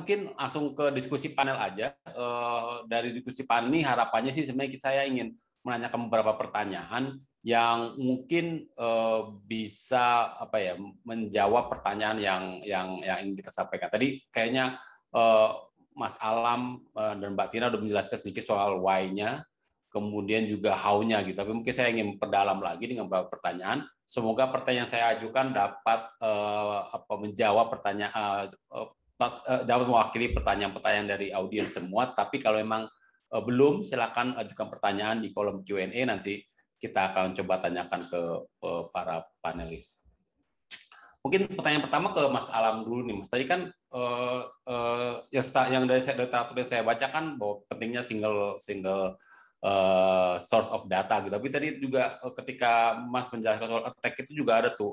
mungkin langsung ke diskusi panel aja. Dari diskusi panel ini harapannya sih sebenarnya saya ingin menanyakan beberapa pertanyaan yang mungkin bisa menjawab pertanyaan yang ingin kita sampaikan. Tadi kayaknya Mas Alam dan Mbak Tina udah menjelaskan sedikit soal why-nya, kemudian juga how-nya gitu. Tapi mungkin saya ingin perdalam lagi dengan beberapa pertanyaan. Semoga pertanyaan saya ajukan dapat menjawab pertanyaan dapat mewakili pertanyaan-pertanyaan dari audiens semua. Tapi kalau memang belum, silakan ajukan pertanyaan di kolom Q&A, nanti kita akan coba tanyakan ke para panelis. Mungkin pertanyaan pertama ke Mas Alam dulu nih, Mas. Tadi kan yang dari literatur yang saya baca kan bahwa pentingnya single source of data gitu. Tapi tadi juga ketika Mas menjelaskan soal attack itu juga ada tuh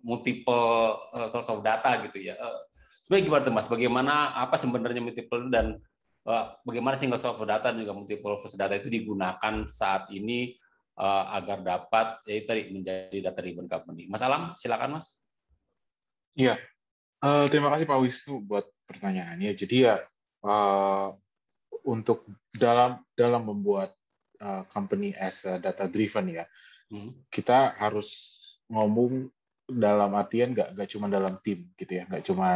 multiple source of data gitu ya. Sebenarnya gimana tuh Mas? Bagaimana apa sebenarnya multiple dan bagaimana single source of data dan juga multiple source data itu digunakan saat ini agar dapat tadi menjadi data driven company. Mas Alam, silakan Mas. Iya, terima kasih Pak Wisnu buat pertanyaannya. Jadi ya untuk dalam membuat company as a data driven ya, kita harus ngomong dalam artian nggak cuma dalam tim gitu ya, nggak cuma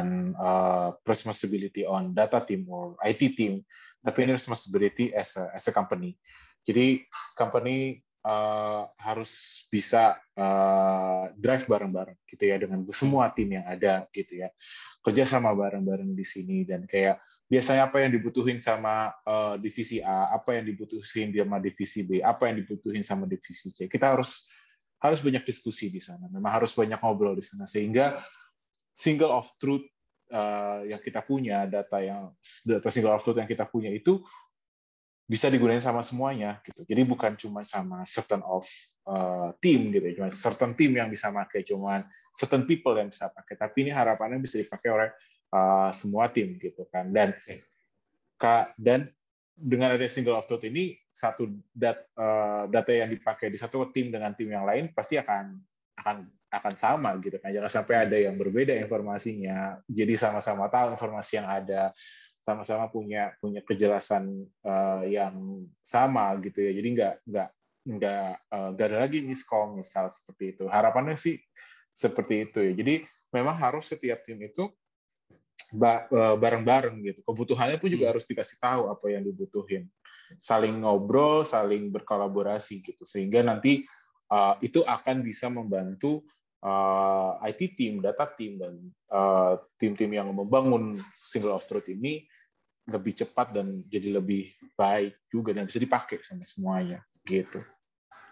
responsibility on data team or IT team, tapi ini responsibility as a company. Jadi company harus bisa drive bareng-bareng gitu ya dengan semua tim yang ada gitu ya, kerja sama bareng-bareng di sini. Dan kayak biasanya apa yang dibutuhin sama divisi A, apa yang dibutuhin sama divisi B, apa yang dibutuhin sama divisi C, kita harus banyak diskusi di sana, memang harus banyak ngobrol di sana, sehingga single of truth yang kita punya, data single of truth yang kita punya itu bisa digunakan sama semuanya gitu. Jadi bukan cuma sama certain of team gitu, cuma certain team yang bisa pakai, cuma certain people yang bisa pakai. Tapi ini harapannya bisa dipakai oleh semua tim gitu kan. Dan dengan ada single of truth ini, satu data yang dipakai di satu tim dengan tim yang lain pasti akan sama gitu kan. Jangan sampai ada yang berbeda informasinya. Jadi sama-sama tahu informasi yang ada, sama-sama punya kejelasan yang sama gitu ya. Jadi nggak ada lagi miskom misal seperti itu. Harapannya sih seperti itu ya. Jadi memang harus setiap tim itu bareng-bareng gitu. Kebutuhannya pun juga harus dikasih tahu apa yang dibutuhin. Saling ngobrol, saling berkolaborasi gitu. Sehingga nanti itu akan bisa membantu IT team, data team, dan tim-tim yang membangun single of truth ini lebih cepat dan jadi lebih baik juga dan bisa dipakai sama semuanya gitu.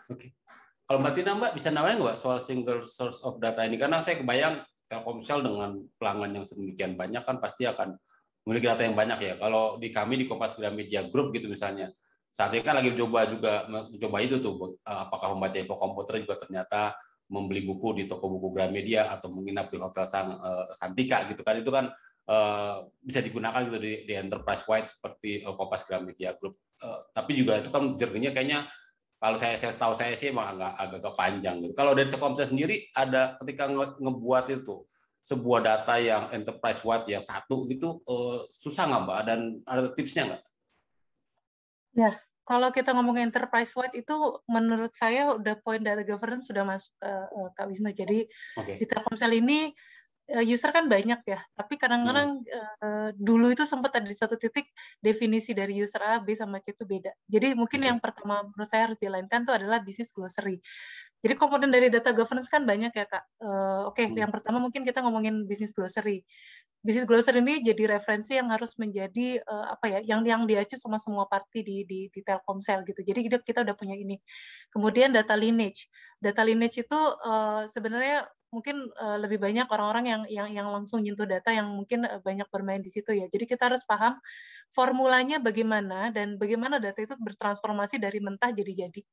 Oke. Kalau Mbak Tina, Mbak bisa namanya nggak soal single source of data ini? Karena saya kebayang Telkomsel dengan pelanggan yang sedemikian banyak kan pasti akan memiliki data yang banyak ya. Kalau di kami di Kompas Gramedia Group gitu misalnya, saat ini kan lagi mencoba itu tuh, apakah membaca info komputer juga ternyata membeli buku di toko buku Gramedia atau menginap di hotel Santika gitu kan, itu kan bisa digunakan gitu di enterprise wide seperti Kompas Gramedia Group. Tapi juga itu kan journey-nya kayaknya kalau saya tahu saya sih emang agak panjang gitu. Kalau dari Telkomsel sendiri ada ketika ngebuat itu sebuah data yang enterprise wide yang satu gitu susah nggak Mbak? Dan ada tipsnya nggak? Ya, kalau kita ngomongin enterprise wide itu menurut saya udah poin data governance sudah masuk Kak Wisnu. Jadi di Telkomsel ini user kan banyak ya, tapi kadang-kadang dulu itu sempat ada di satu titik definisi dari user A, B, sama C itu beda. Jadi mungkin yang pertama menurut saya harus dilainkan itu adalah business glossary. Jadi komponen dari data governance kan banyak ya Kak. Yang pertama mungkin kita ngomongin business glossary. Business glossary ini jadi referensi yang harus menjadi yang diacu sama semua party di Telkomsel gitu. Jadi kita udah punya ini. Kemudian data lineage. Data lineage itu sebenarnya mungkin lebih banyak orang-orang yang langsung nyentuh data yang mungkin banyak bermain di situ ya. Jadi kita harus paham formulanya bagaimana dan bagaimana data itu bertransformasi dari mentah jadi.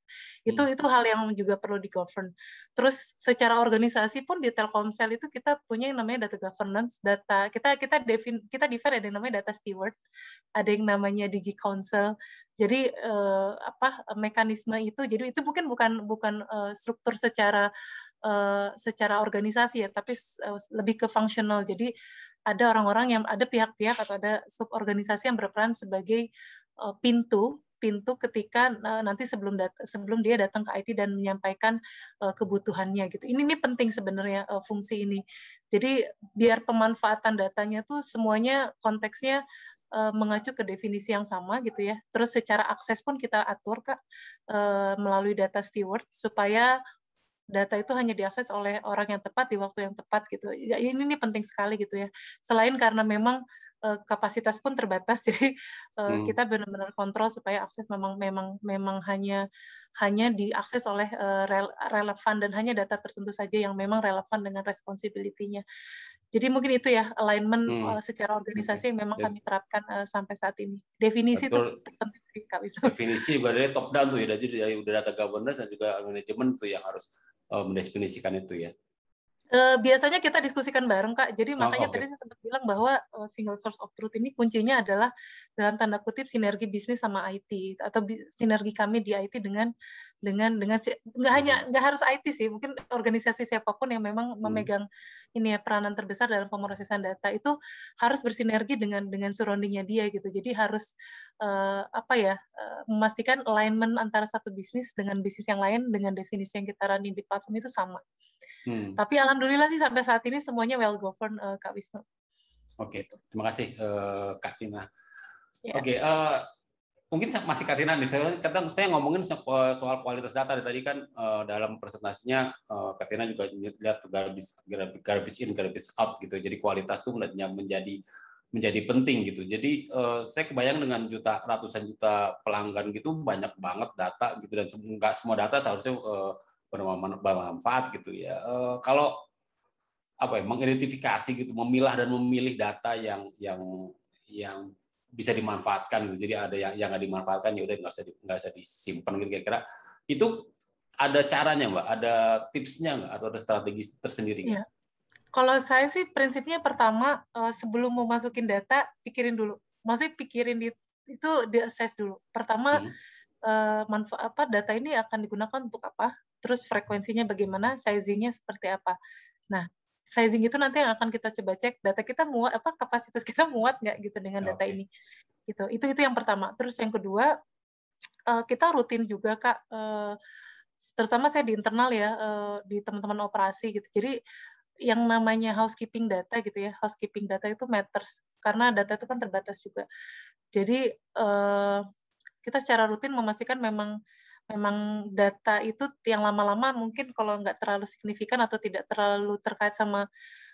Itu hal yang juga perlu di-govern. Terus secara organisasi pun di Telkomsel itu kita punya yang namanya data governance, data kita define ada yang namanya data steward, ada yang namanya Digi Council. Jadi mekanisme itu, jadi itu mungkin bukan struktur secara organisasi ya, tapi lebih ke fungsional. Jadi ada orang-orang yang ada pihak-pihak atau ada suborganisasi yang berperan sebagai pintu ketika nanti sebelum dia datang ke IT dan menyampaikan kebutuhannya gitu. Ini penting sebenarnya fungsi ini. Jadi biar pemanfaatan datanya tuh semuanya konteksnya mengacu ke definisi yang sama gitu ya. Terus secara akses pun kita atur Kak melalui data steward supaya data itu hanya diakses oleh orang yang tepat di waktu yang tepat gitu. Ya, ini penting sekali gitu ya. Selain karena memang kapasitas pun terbatas, jadi kita benar-benar kontrol supaya akses memang hanya diakses oleh relevan dan hanya data tertentu saja yang memang relevan dengan responsibility-nya. Jadi mungkin itu ya alignment secara organisasi yang memang kami terapkan sampai saat ini. Definisi itu penting sih Kak Wisnu. Definisi juga dari top down tuh ya, jadi dari data governance dan juga manajemen tuh yang harus mendefinisikan itu ya. Biasanya kita diskusikan bareng Kak. Jadi makanya tadi saya sempat bilang bahwa single source of truth ini kuncinya adalah dalam tanda kutip sinergi bisnis sama IT atau sinergi kami di IT dengan nggak harus IT sih, mungkin organisasi siapapun yang memang memegang ini ya peranan terbesar dalam pemrosesan data itu harus bersinergi dengan surroundingnya dia gitu. Jadi harus memastikan alignment antara satu bisnis dengan bisnis yang lain dengan definisi yang kita running di platform itu sama. Tapi alhamdulillah sih sampai saat ini semuanya well governed Kak Wisnu. Oke, terima kasih Kak Tina. Ya. Oke, mungkin masih Kak Tina nih. Kadang saya ngomongin soal kualitas data tadi kan dalam presentasinya Kak Tina juga lihat garbage in, garbage out gitu. Jadi kualitas itu menjadi penting gitu. Jadi saya kebayang dengan ratusan juta pelanggan gitu banyak banget data gitu dan nggak semua data seharusnya bermanfaat gitu ya. Kalau mengidentifikasi gitu, memilah dan memilih data yang bisa dimanfaatkan gitu. Jadi ada yang nggak dimanfaatkan ya udah nggak usah disimpan gitu kira-kira. Itu ada caranya Mbak, ada tipsnya nggak atau ada strategi tersendiri? Iya. Kalau saya sih prinsipnya pertama sebelum mau masukin data pikirin dulu. Maksudnya pikirin itu di-assess dulu. Pertama manfaat data ini akan digunakan untuk apa? Terus frekuensinya bagaimana, sizing-nya seperti apa. Nah, sizing itu nanti yang akan kita coba cek data kita muat kapasitas kita muat nggak gitu dengan data ini. Gitu. Itu yang pertama. Terus yang kedua, kita rutin juga Kak, terutama saya di internal ya, di teman-teman operasi gitu. Jadi yang namanya housekeeping data gitu ya, housekeeping data itu matters karena data itu kan terbatas juga. Jadi kita secara rutin memastikan memang data itu yang lama-lama mungkin kalau nggak terlalu signifikan atau tidak terlalu terkait sama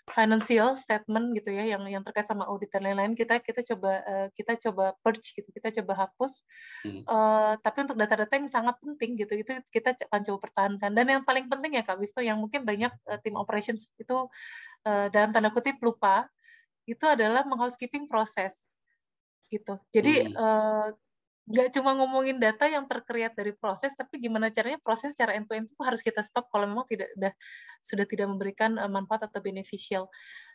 financial statement gitu ya, yang terkait sama audit dan lain-lain, kita coba purge gitu, kita coba hapus. Tapi untuk data-data yang sangat penting gitu, itu kita akan coba pertahankan. Dan yang paling penting ya Kak Wisto, yang mungkin banyak tim operations itu dalam tanda kutip lupa, itu adalah menghousekeeping proses gitu. Jadi nggak cuma ngomongin data yang terkreat dari proses, tapi gimana caranya proses secara end-to-end itu harus kita stop kalau memang sudah tidak memberikan manfaat atau beneficial.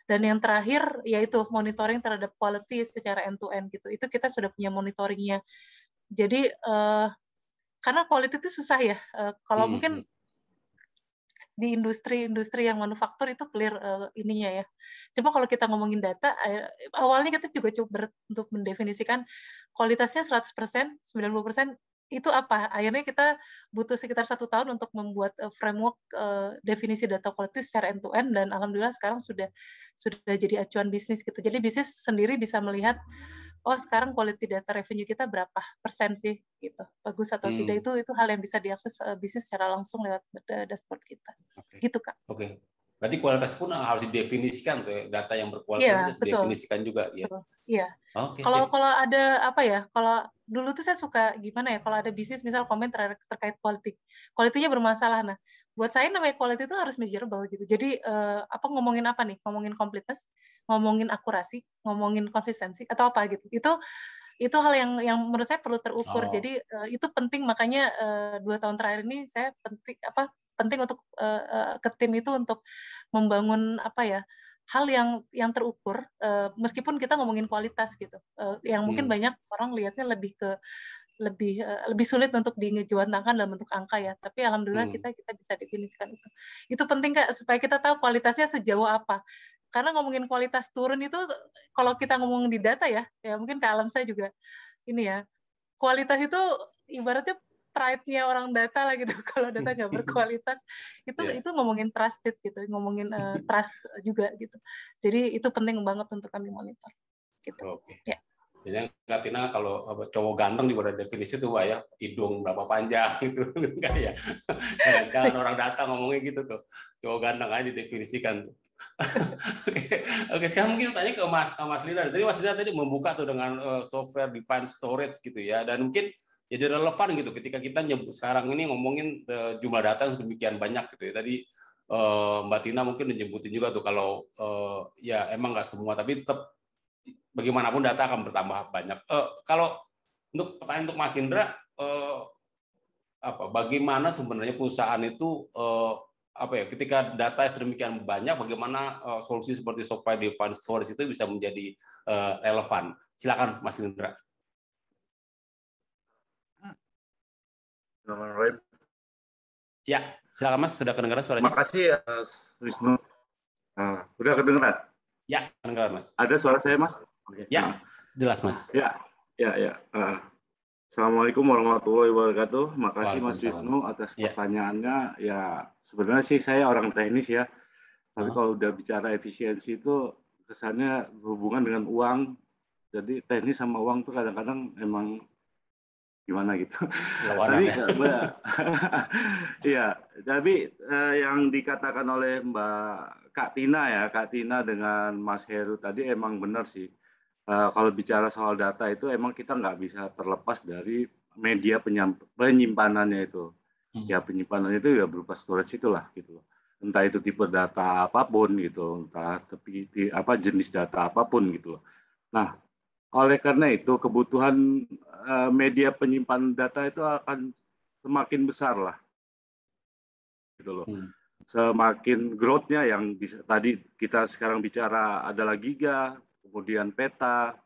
Dan yang terakhir yaitu monitoring terhadap quality secara end-to-end gitu. Itu kita sudah punya monitoringnya. Jadi karena quality itu susah ya. Kalau mungkin di industri yang manufaktur itu clear ininya ya. Cuma kalau kita ngomongin data, awalnya kita juga coba untuk mendefinisikan kualitasnya 100%, 90% itu apa. Akhirnya kita butuh sekitar 1 tahun untuk membuat framework definisi data quality secara end-to-end, dan alhamdulillah sekarang sudah jadi acuan bisnis gitu. Jadi bisnis sendiri bisa melihat, oh sekarang quality data revenue kita berapa persen sih gitu, bagus atau tidak, itu hal yang bisa diakses bisnis secara langsung lewat dashboard kita. Gitu Kak. Oke. Berarti kualitas pun harus didefinisikan tuh, data yang berkualitas harus didefinisikan juga ya. Iya. Kalau ada apa ya, kalau dulu tuh saya suka gimana ya, kalau ada bisnis misal komen terkait quality-nya bermasalah. Nah, buat saya namanya quality itu harus measurable gitu. Jadi ngomongin apa nih? Ngomongin completeness, ngomongin akurasi, ngomongin konsistensi atau apa gitu. Itu hal yang menurut saya perlu terukur. Jadi itu penting, makanya 2 tahun terakhir ini saya penting untuk ke tim itu untuk membangun hal yang terukur, meskipun kita ngomongin kualitas gitu, yang mungkin banyak orang lihatnya lebih sulit untuk dijuantangkan dalam bentuk angka ya, tapi alhamdulillah kita bisa definisikan itu. Itu penting Kak, supaya kita tahu kualitasnya sejauh apa. karena ngomongin kualitas turun itu kalau kita ngomong di data ya mungkin ke alam saya juga ini ya, kualitas itu ibaratnya pride-nya orang data lah gitu. Kalau data nggak berkualitas itu ngomongin trusted gitu, ngomongin trust juga gitu. Jadi itu penting banget untuk kami monitor. Gitu. Oke. Ya. Jadi Kak Tina kalau cowok ganteng juga ada definisi tuh Mbak ya, hidung berapa panjang gitu enggak ya. Jangan orang data ngomongnya gitu tuh. Cowok ganteng aja didefinisikan tuh. Oke, sekarang mungkin tanya ke Mas Lina. Tadi Mas Lina tadi membuka tuh dengan software defined storage gitu ya, dan mungkin jadi relevan gitu ketika kita nyebut sekarang ini ngomongin jumlah data yang sedemikian banyak gitu ya. Tadi Mbak Tina mungkin menyebutin juga tuh kalau ya emang nggak semua, tapi tetap bagaimanapun data akan bertambah banyak. Kalau untuk pertanyaan untuk Mas Indra, bagaimana sebenarnya perusahaan itu ketika data sedemikian banyak, bagaimana solusi seperti software defined storage itu bisa menjadi relevan? Silakan Mas Indra. Ya, silakan Mas, sudah kedengaran suaranya? Makasih ya, Wisnu. Udah kedengaran? Ya, kedengaran Mas. Ada suara saya Mas? Okay. Ya, jelas Mas. Ya. Assalamualaikum warahmatullahi wabarakatuh. Makasih Mas Wisnu atas pertanyaannya. Ya, sebenarnya sih saya orang teknis ya. Tapi kalau udah bicara efisiensi itu kesannya berhubungan dengan uang. Jadi teknis sama uang tuh kadang-kadang emang gimana gitu. Tapi ya, tapi yang dikatakan oleh Mbak Kak Tina dengan Mas Heru tadi emang benar sih. Kalau bicara soal data itu emang kita nggak bisa terlepas dari media penyimpanannya itu. Ya penyimpanan itu ya berupa storage itulah gitu. Entah itu tipe data apapun gitu, entah jenis data apapun gitu. Nah, oleh karena itu kebutuhan media penyimpanan data itu akan semakin besar lah, gitu loh. Semakin growth-nya yang tadi kita sekarang bicara adalah giga, kemudian peta,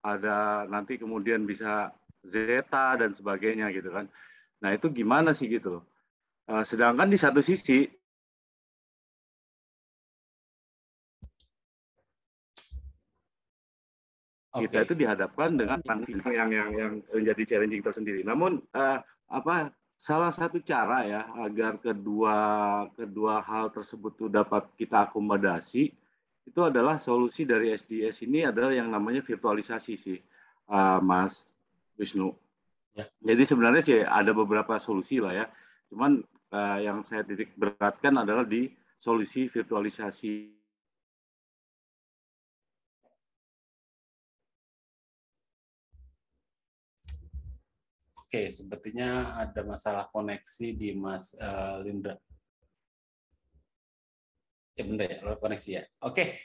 ada nanti kemudian bisa zeta dan sebagainya gitu kan. Nah itu gimana sih gitu loh. Sedangkan di satu sisi kita itu dihadapkan dengan yang menjadi challenging tersendiri. Namun salah satu cara ya agar kedua hal tersebut itu dapat kita akomodasi itu adalah solusi dari SDS ini adalah yang namanya virtualisasi sih, Mas Wisnu. Ya. Jadi sebenarnya sih ada beberapa solusi lah ya. Cuman yang saya titik beratkan adalah di solusi virtualisasi. Oke, sepertinya ada masalah koneksi di Mas Lindra. Ya benar ya, koneksi ya. Oke,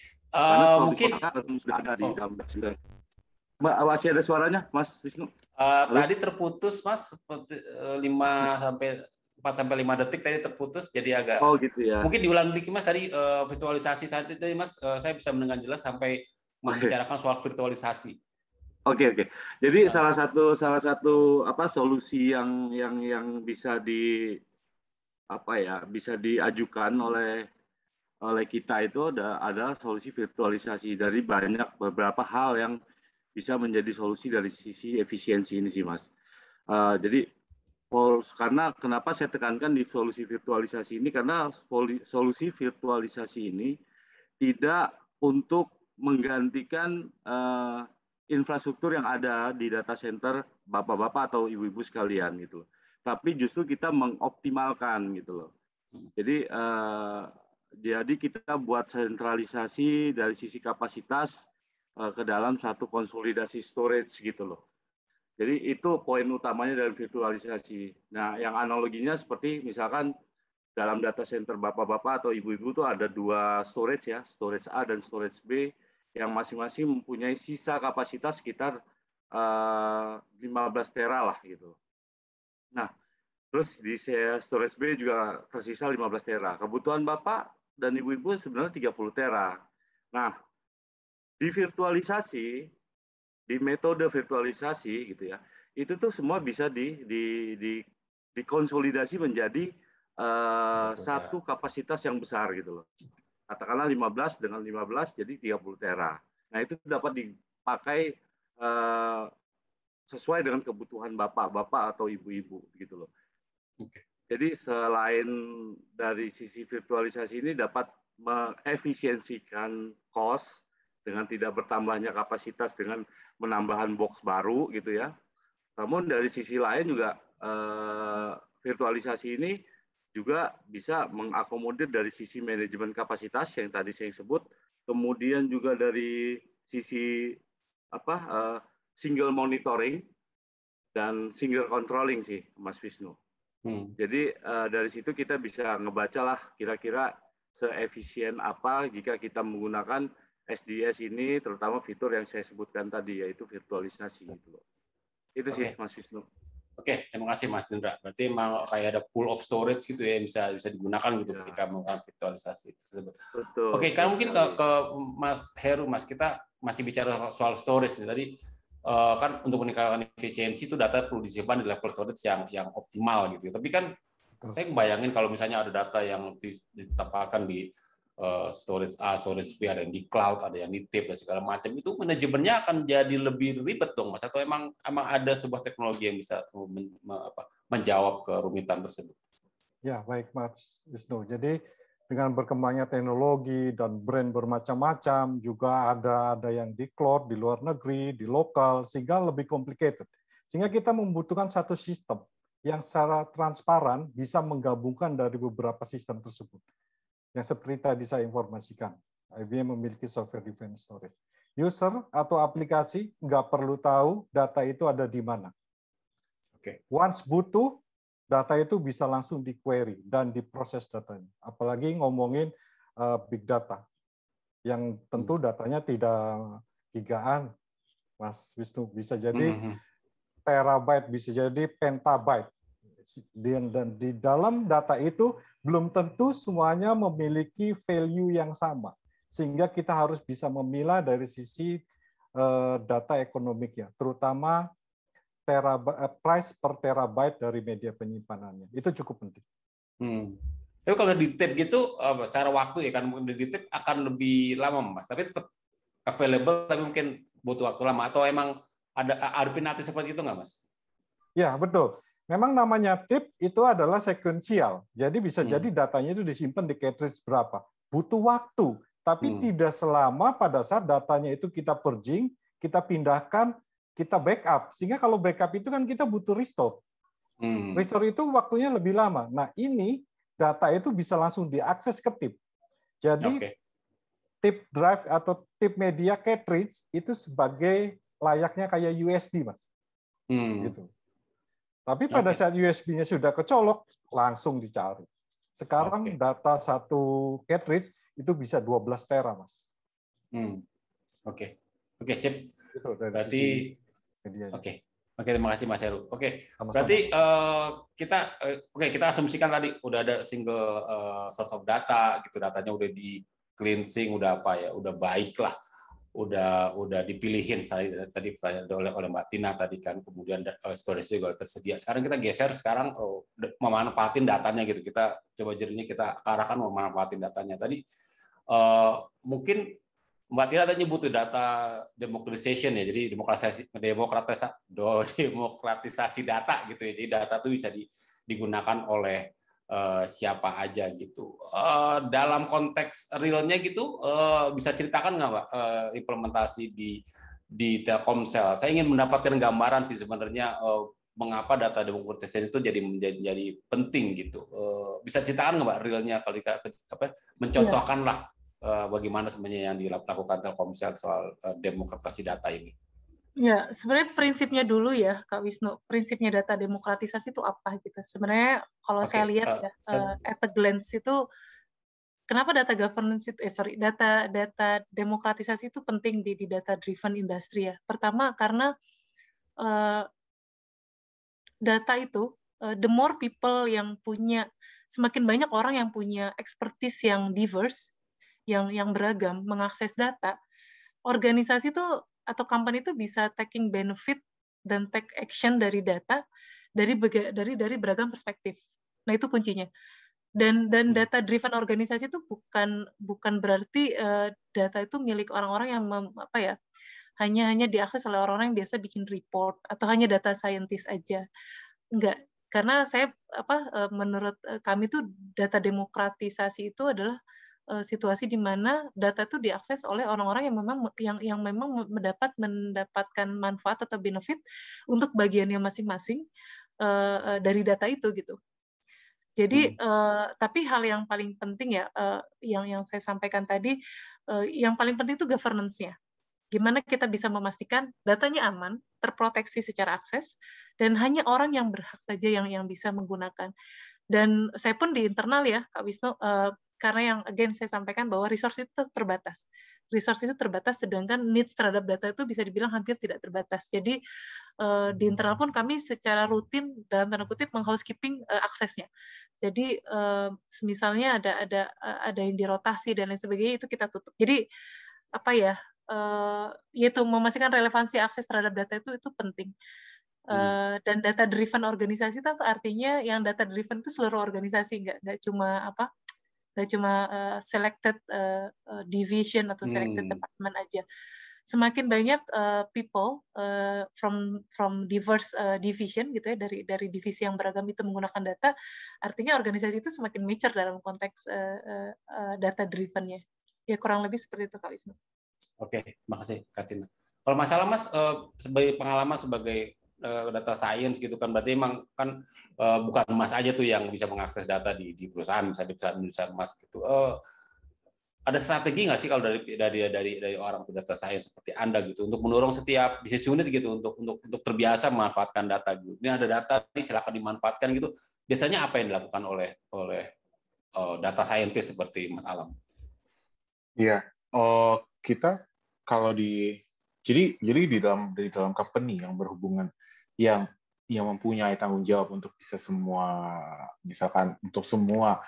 mungkin sudah ada di dalam Mbak, masih ada suaranya, Mas Wisnu? Tadi terputus, Mas, seperti 4 sampai 5 detik tadi terputus, jadi agak. Oh gitu ya. Mungkin diulang dikit Mas tadi virtualisasi saat itu tadi Mas, saya bisa mendengar jelas sampai membicarakan soal virtualisasi. Oke. Jadi salah satu solusi yang bisa bisa diajukan oleh kita itu adalah solusi virtualisasi dari beberapa hal yang bisa menjadi solusi dari sisi efisiensi ini sih Mas. Jadi karena kenapa saya tekankan di solusi virtualisasi ini karena solusi virtualisasi ini tidak untuk menggantikan infrastruktur yang ada di data center bapak-bapak atau ibu-ibu sekalian gitu. Tapi justru kita mengoptimalkan gitu loh. Jadi kita buat sentralisasi dari sisi kapasitas ke dalam satu konsolidasi storage gitu loh. Jadi itu poin utamanya dari virtualisasi. Nah, yang analoginya seperti misalkan dalam data center bapak-bapak atau ibu-ibu itu ada 2 storage ya, storage A dan storage B yang masing-masing mempunyai sisa kapasitas sekitar 15 tera lah gitu. Nah, terus di storage B juga tersisa 15 tera. Kebutuhan Bapak dan Ibu-ibu sebenarnya 30 tera. Nah, di virtualisasi, di metode virtualisasi gitu ya, itu tuh semua bisa dikonsolidasi menjadi satu kapasitas yang besar gitu loh. Katakanlah 15 dengan 15 jadi 30 tera. Nah, itu dapat dipakai sesuai dengan kebutuhan bapak-bapak atau ibu-ibu gitu loh. Jadi selain dari sisi virtualisasi ini dapat mengefisiensikan cost dengan tidak bertambahnya kapasitas dengan menambahkan box baru gitu ya. Namun dari sisi lain juga virtualisasi ini juga bisa mengakomodir dari sisi manajemen kapasitas yang tadi saya sebut, kemudian juga dari sisi single monitoring dan single controlling sih, Mas Wisnu. Jadi dari situ kita bisa ngebacalah kira-kira seefisien apa jika kita menggunakan SDS ini, terutama fitur yang saya sebutkan tadi, yaitu virtualisasi gitu loh. Itu sih, Mas Wisnu. Oke, terima kasih Mas Indra. Berarti memang kayak ada pool of storage gitu ya, bisa digunakan gitu ketika melakukan virtualisasi tersebut. Betul. Oke, karena mungkin ke Mas Heru, Mas, kita masih bicara soal storage nih. Tadi kan untuk meningkatkan efisiensi itu data perlu disimpan di level storage yang optimal gitu. Tapi kan saya bayangin kalau misalnya ada data yang ditempatkan di storage A, storage B, ada yang di cloud, ada yang di tape dan segala macam, itu manajemennya akan jadi lebih ribet dong, Mas. Atau emang ada sebuah teknologi yang bisa menjawab kerumitan tersebut? Ya, baik Mas Wisnu. Jadi dengan berkembangnya teknologi dan brand bermacam-macam, juga ada yang di cloud, di luar negeri, di lokal, sehingga lebih complicated. Sehingga kita membutuhkan satu sistem yang secara transparan bisa menggabungkan dari beberapa sistem tersebut. Yang seperti tadi saya informasikan, IBM memiliki software defined storage. User atau aplikasi nggak perlu tahu data itu ada di mana. Once butuh, data itu bisa langsung di-query dan diproses datanya. Apalagi ngomongin big data, yang tentu datanya tidak gigaan, Mas Wisnu. Bisa jadi terabyte, bisa jadi petabyte. Dan di dalam data itu belum tentu semuanya memiliki value yang sama. Sehingga kita harus bisa memilah dari sisi data ekonomiknya, terutama price per terabyte dari media penyimpanannya. Itu cukup penting. Tapi kalau di tape gitu, cara waktu ya kan mungkin di tape akan lebih lama, Mas. Tapi tetap available, tapi mungkin butuh waktu lama. Atau emang ada alternatif seperti itu nggak, Mas? Ya, betul. Memang namanya tape itu adalah sekuensial. Jadi bisa jadi datanya itu disimpan di cartridge berapa. Butuh waktu, tapi tidak selama pada saat datanya itu kita purging, kita pindahkan, kita backup. Sehingga kalau backup itu kan kita butuh restore. Restore itu waktunya lebih lama. Nah, ini data itu bisa langsung diakses ke tape. Jadi tape drive atau tape media cartridge itu sebagai layaknya kayak USB, Mas. Gitu. Tapi pada saat USB-nya sudah kecolok, langsung dicari. Sekarang data satu cartridge itu bisa 12 tera, Mas. Oke, sip. Berarti terima kasih Mas Heru. Berarti kita asumsikan tadi udah ada single source of data, gitu, datanya udah di cleansing, udah udah baik lah. Udah dipilihin tadi pertanyaan oleh Mbak Tina tadi kan, kemudian storage juga tersedia. Sekarang kita geser memanfaatin datanya gitu. Kita coba jadinya kita arahkan memanfaatin datanya. Tadi mungkin Mbak Tina tadi nyebut data democratization ya. Jadi demokratisasi data gitu ya. Jadi data itu bisa digunakan oleh siapa aja gitu. Dalam konteks realnya gitu, bisa ceritakan nggak, Pak, implementasi di Telkomsel? Saya ingin mendapatkan gambaran sih sebenarnya mengapa data democratization itu menjadi penting gitu. Bisa ceritakan nggak, Pak, realnya kalau mencontohkan lah bagaimana sebenarnya yang dilakukan Telkomsel soal demokratisasi data ini. Ya, sebenarnya prinsipnya dulu ya, Kak Wisnu. Prinsipnya data demokratisasi itu apa gitu. Sebenarnya kalau saya lihat at a glance itu, kenapa data governance itu, data demokratisasi itu penting di data driven industry ya. Pertama karena data itu, the more people yang punya, semakin banyak orang yang punya expertise yang diverse, yang beragam mengakses data, organisasi itu atau company itu bisa taking benefit dan take action dari data dari beragam perspektif. Nah, itu kuncinya. Dan data driven organisasi itu bukan berarti data itu milik orang-orang yang hanya diakses oleh orang-orang yang biasa bikin report atau hanya data scientist aja. Enggak, karena menurut kami tuh data demokratisasi itu adalah situasi di mana data itu diakses oleh orang-orang yang memang mendapatkan manfaat atau benefit untuk bagiannya masing-masing dari data itu gitu. Jadi, tapi hal yang paling penting ya, yang saya sampaikan tadi, yang paling penting itu governance-nya. Gimana kita bisa memastikan datanya aman, terproteksi secara akses, dan hanya orang yang berhak saja yang bisa menggunakan. Dan saya pun di internal ya, Kak Wisnu, karena yang again saya sampaikan bahwa resource itu terbatas. Resource itu terbatas, sedangkan needs terhadap data itu bisa dibilang hampir tidak terbatas. Jadi di internal pun kami secara rutin dalam tanda kutip menghousekeeping aksesnya. Jadi misalnya ada yang dirotasi dan lain sebagainya itu kita tutup. Jadi yaitu memastikan relevansi akses terhadap data itu penting. Dan data driven organisasi itu artinya yang data driven itu seluruh organisasi, nggak cuma selected division atau selected department aja. Semakin banyak people from diverse division gitu ya, dari divisi yang beragam itu menggunakan data, artinya organisasi itu semakin mature dalam konteks data driven-nya. Ya kurang lebih seperti itu Kak Wisnu. Oke, terima kasih Kak Tina. Kalau masalah Mas sebagai pengalaman sebagai data science gitu kan, berarti emang kan bukan Mas aja tuh yang bisa mengakses data di perusahaan, misalnya di perusahaan Mas gitu. Ada strategi nggak sih kalau dari orang data science seperti Anda gitu untuk mendorong setiap business unit gitu untuk terbiasa memanfaatkan data gitu. Ini ada data nih, silakan dimanfaatkan gitu. Biasanya apa yang dilakukan oleh data scientist seperti Mas Alam? Iya, kita kalau jadi di dalam company yang berhubungan yang mempunyai tanggung jawab untuk bisa semua, misalkan untuk semua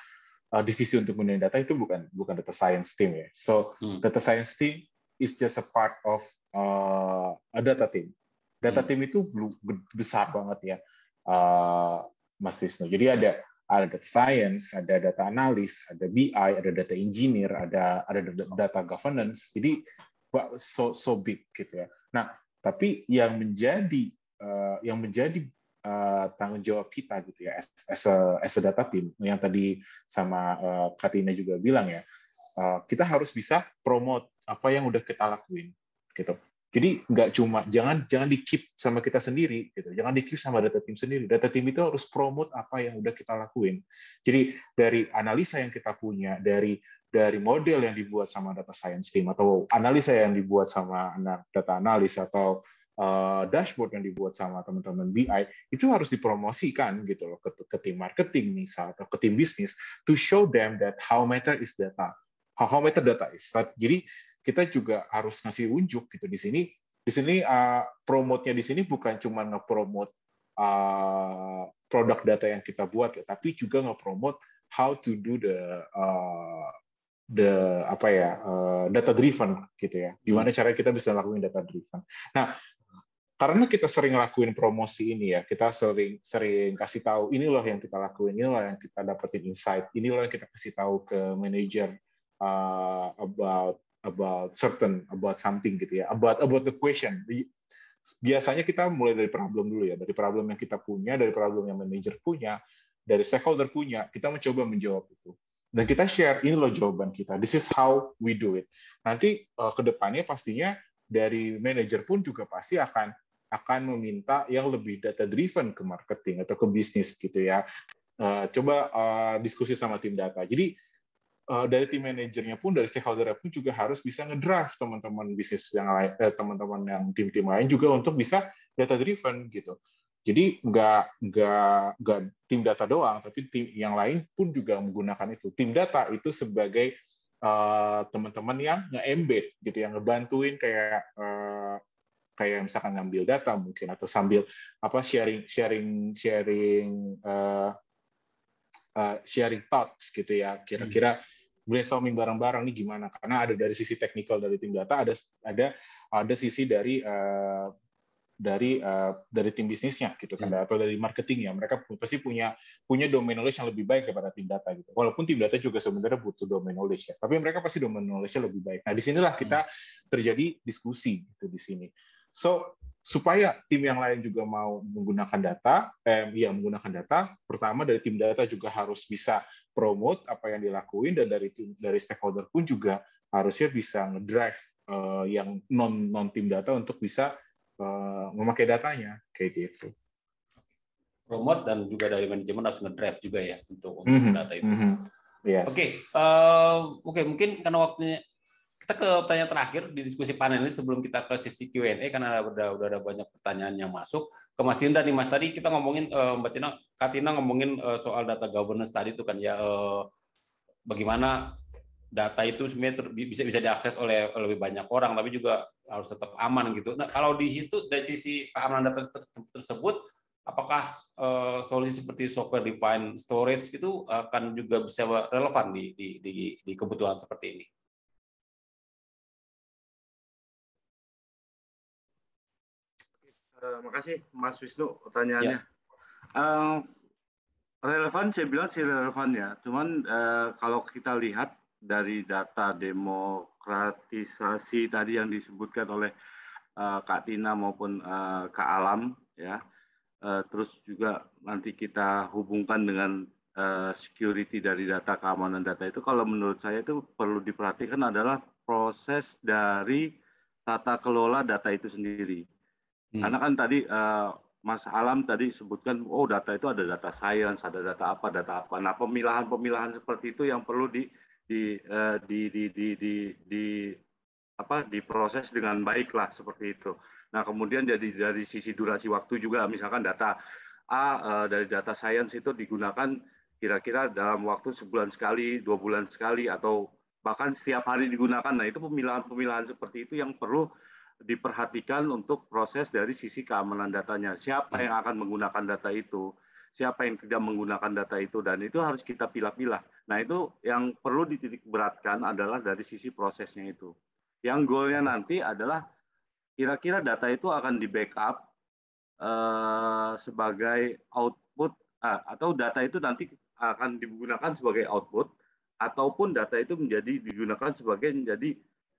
divisi untuk menggunakan data itu bukan data science team ya. So data science team is just a part of a data team. Data team itu besar banget ya, Mas Wisnu. Jadi ada data science, ada data analis, ada BI, ada data engineer, ada data governance. Jadi so big gitu ya. Nah, tapi yang menjadi tanggung jawab kita gitu ya as a data team yang tadi sama Katina juga bilang ya, kita harus bisa promote apa yang udah kita lakuin gitu. Jadi nggak cuma jangan di keep sama kita sendiri gitu, jangan di keep sama data team sendiri. Data team itu harus promote apa yang udah kita lakuin. Jadi dari analisa yang kita punya, dari model yang dibuat sama data science team atau analisa yang dibuat sama data analis atau dashboard yang dibuat sama teman-teman BI itu harus dipromosikan gitu loh ke tim marketing misal atau ke tim bisnis to show them that how matter is data, how matter data is. Jadi kita juga harus ngasih unjuk gitu di sini promote-nya di sini bukan cuma nge-promote produk data yang kita buat ya, tapi juga nge-promote how to do data driven gitu ya. Gimana cara kita bisa lakuin data driven. Nah, karena kita sering lakuin promosi ini ya, kita sering kasih tahu ini loh yang kita lakuin, ini loh yang kita dapetin insight, ini loh yang kita kasih tahu ke manajer about something gitu ya, about the question. Biasanya kita mulai dari problem dulu ya, dari problem yang kita punya, dari problem yang manajer punya, dari stakeholder punya, kita mencoba menjawab itu. Dan kita share, ini loh jawaban kita, this is how we do it. Nanti ke depannya pastinya dari manajer pun juga pasti akan meminta yang lebih data driven ke marketing atau ke bisnis gitu ya. Coba diskusi sama tim data. Jadi dari tim manajernya pun, dari stakeholder pun juga harus bisa ngedrive teman-teman bisnis yang lain, teman-teman yang tim-tim lain juga untuk bisa data driven gitu. Jadi nggak tim data doang, tapi tim yang lain pun juga menggunakan itu. Tim data itu sebagai teman-teman yang nge-embed gitu, yang ngebantuin kayak misalkan ngambil data mungkin atau sambil sharing thoughts gitu ya, kira-kira brainstorming bareng-bareng nih gimana, karena ada dari sisi teknikal dari tim data, ada sisi dari dari tim bisnisnya gitu kan, atau dari marketingnya. Mereka pasti punya domain knowledge yang lebih baik daripada tim data gitu. Walaupun tim data juga sebenarnya butuh domain knowledge ya, tapi mereka pasti domain knowledge-nya lebih baik. Nah, disinilah kita terjadi diskusi gitu di sini. So, supaya tim yang lain juga mau menggunakan data, pertama dari tim data juga harus bisa promote apa yang dilakuin, dan dari stakeholder pun juga harusnya bisa ngedrive yang non tim data untuk bisa memakai datanya kayak gitu. Promote dan juga dari manajemen harus ngedrive juga ya untuk data itu. Yes. Oke, mungkin karena waktunya kita ke pertanyaan terakhir di diskusi panel ini sebelum kita ke sesi Q&A, karena udah ada banyak pertanyaan yang masuk. Ke Mas Indra nih Mas, tadi kita ngomongin Kak Tina ngomongin soal data governance tadi itu kan ya, bagaimana data itu sebenarnya bisa diakses oleh lebih banyak orang, tapi juga harus tetap aman gitu. Nah, kalau di situ dari sisi keamanan data tersebut, apakah solusi seperti software defined storage itu akan juga bisa relevan di kebutuhan seperti ini? Makasih Mas Wisnu pertanyaannya. Relevan, saya bilang sih relevan ya. Cuman kalau kita lihat dari data demokratisasi tadi yang disebutkan oleh Kak Tina maupun Kak Alam ya, terus juga nanti kita hubungkan dengan security dari data, keamanan data itu, kalau menurut saya itu perlu diperhatikan adalah proses dari tata kelola data itu sendiri. Karena kan tadi Mas Alam tadi sebutkan, data itu ada data science, ada data apa. Nah, pemilahan seperti itu yang perlu diproses dengan baik lah seperti itu. Nah, kemudian dari sisi durasi waktu juga, misalkan data dari data science itu digunakan kira-kira dalam waktu sebulan sekali, 2 bulan sekali, atau bahkan setiap hari digunakan. Nah, itu pemilahan seperti itu yang perlu diperhatikan untuk proses dari sisi keamanan datanya. Siapa yang akan menggunakan data itu, siapa yang tidak menggunakan data itu, dan itu harus kita pilah-pilah. Nah, itu yang perlu dititik beratkan adalah dari sisi prosesnya itu. Yang goalnya nanti adalah kira-kira data itu akan di-backup sebagai output, atau data itu nanti akan digunakan sebagai output, ataupun data itu digunakan sebagai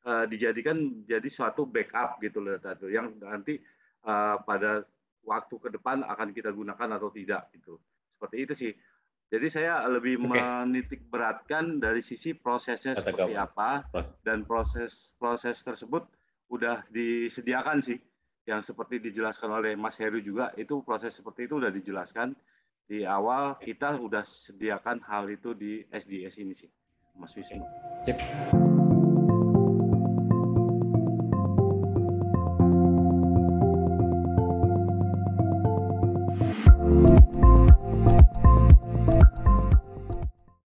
dijadikan jadi suatu backup gitu loh, data itu yang nanti pada waktu ke depan akan kita gunakan atau tidak gitu. Seperti itu sih. Jadi saya lebih menitik beratkan dari sisi prosesnya seperti apa, dan proses tersebut udah disediakan sih, yang seperti dijelaskan oleh Mas Heru juga, itu proses seperti itu udah dijelaskan di awal, kita udah sediakan hal itu di SDS ini sih, Mas Wisnu. Sip.